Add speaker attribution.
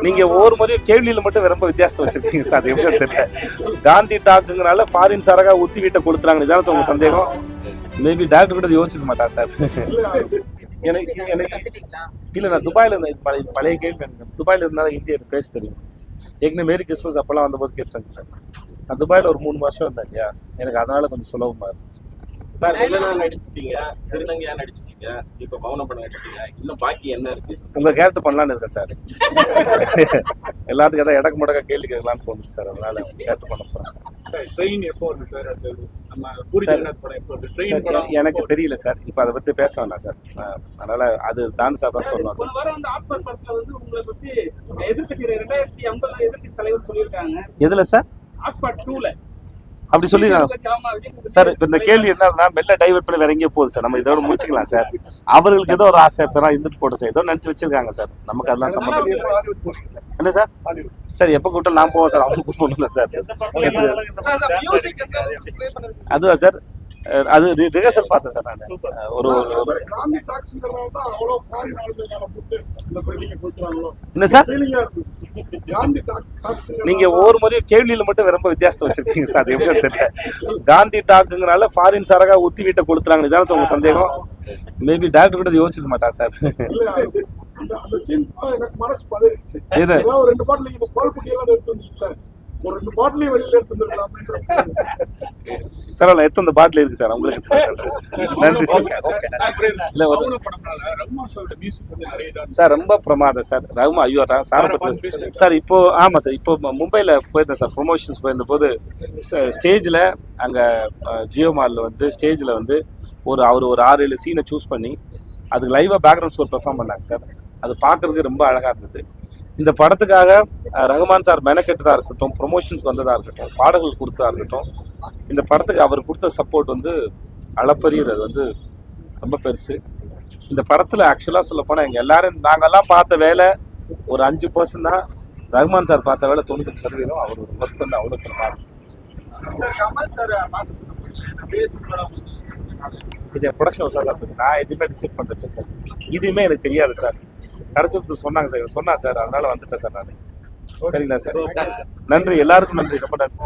Speaker 1: நீங்க ஒவ்வொரு முறையும் கேள்வியில மட்டும் ரொம்ப வித்தியாசத்தை வச்சிருக்கீங்க சார். எப்படி தெரியல. காந்தி டாக்குங்கனால ஃபாரின் சாரகா ஊத்தி வீட்டை கொடுத்துறாங்க, இதான உங்க சந்தேகம்? மேபி டாக்டர் கூட யோசிச்சுக்க மாட்டா சார். எனக்கு இல்ல, நான் துபாயில இருந்தேன். பழைய கேள்வி எனக்கு. துபாயில இருந்தாலும் ஹிந்தி எனக்கு பேச தெரியும். ஏற்கனவே மேரி கிறிஸ்மஸ் அப்பெல்லாம் வந்தபோது கேட்டாங்க. நான் துபாயில ஒரு 3 வருஷம் இருந்தேன் இல்லையா, எனக்கு அதனால கொஞ்சம் சுலபமா இருக்கும்
Speaker 2: சார். என்னென்ன நடிச்சிட்டீங்க, திருநங்கையா நடிச்சிட்டீங்க, இப்ப மௌன படம் நடிச்சிட்டீங்க, இன்னும் பாக்கி என்ன இருக்கு?
Speaker 1: உங்க கேரக்டர் பண்ணலான்னு இருக்கேன் சார். எல்லாத்துக்கும் ஏதாவது இடக்கு முடக்க கேள்வி கேட்கலான்னு தோணுச்சு சார், அதனால கேரக்டர் பண்ண போறேன் சார்.
Speaker 3: ட்ரெயின் எப்போ வருது சார்?
Speaker 1: எனக்கு தெரியல சார், இப்ப அதை பத்தி பேச வேண்டாம் சார். அதனால அது தான் சார் தான் சொல்லுவாங்க. எதுல சார் அப்படி சொல்லிருக்காங்க சார்? இப்ப இந்த கேள்வி என்ன மெல்ல டைவர்ட் பண்ணி வேற எங்கேயோ போகுது சார். நம்ம இதோட முடிச்சுக்கலாம் சார். அவர்களுக்கு ஏதோ ஒரு ஆசை இருக்கா, இருந்துட்டு போட்டோம் சார், ஏதோ நினைச்சு வச்சிருக்காங்க சார். நமக்கு அதெல்லாம் சம்பந்தம் என்ன சார்? சார் எப்ப கூட்டம் நான் போவோம் சார், அவங்க கூப்பிடல சார். அதுவா சார், அது ரிஹர்சல் பார்த்தேன் சார் நான். ஒரு என்ன சார், நீங்க ஒவ்வொரு முறையும் கேள்வியில மட்டும் ரொம்ப வித்தியாசத்தை வச்சிருக்கீங்க சார். எப்படி தெரியல. காந்தி டாக்குங்கனால ஃபாரின் சாரகா ஊத்தி வீட்டை கொடுத்துறாங்க, இதான உங்க சந்தேகம்? மேபி டாக்டர் கூட யோசிச்சுக்க மாட்டா சார். பரவாயில்ல, எத்தனை பாட்டில் இருக்கு சார் உங்களுக்கு. நன்றி சார். சார் ரொம்ப பிரமாதம் சார். ரகுமா ஐயோ சாரபத்தி சார். இப்போ ஆமா சார், இப்போ மும்பைல போயிருந்தேன் சார், ப்ரொமோஷன்ஸ் போயிருந்த போது ஸ்டேஜ்ல அங்க ஜியோ மால்ல வந்து ஸ்டேஜ்ல வந்து அவர் ஒரு 6-7 சீனை சூஸ் பண்ணி அதுக்கு லைவா பேக்ரவுண்ட் ஸ்கோர் பெர்ஃபார்ம் பண்ணாங்க சார். அது பார்க்கறதுக்கு ரொம்ப அழகா இருந்தது. இந்த படத்துக்காக ரகுமான் சார் மெனக்கெட்டதா இருக்கட்டும், ப்ரொமோஷன்ஸ்க்கு வந்ததா இருக்கட்டும், பாடல்கள் கொடுத்ததா இருக்கட்டும், இந்த படத்துக்கு அவர் கொடுத்த சப்போர்ட் வந்து அளப்பரியது. அது வந்து ரொம்ப பெருசு. இந்த படத்துல ஆக்சுவலா சொல்ல போனா எங்க எல்லாரும் நாங்கெல்லாம் பார்த்த வேலை ஒரு 5% தான். ரகுமான் சார் பார்த்த வேலை 90%. அவர் ஒரு ஒர்க் வந்து அவ்வளோ இது ப்ரொடக்ஷன் சார். நான் எதுவுமே டிசைட் பண்ணுறேன் சார், இதுவுமே எனக்கு தெரியாது சார். கடைசி சொன்னாங்க சார், சொன்னா சார், அதனால வந்துட்டேன் சார் நான். சரிங்களா சார்? நன்றி, எல்லாருக்கும் நன்றி, ரொம்ப நன்றி.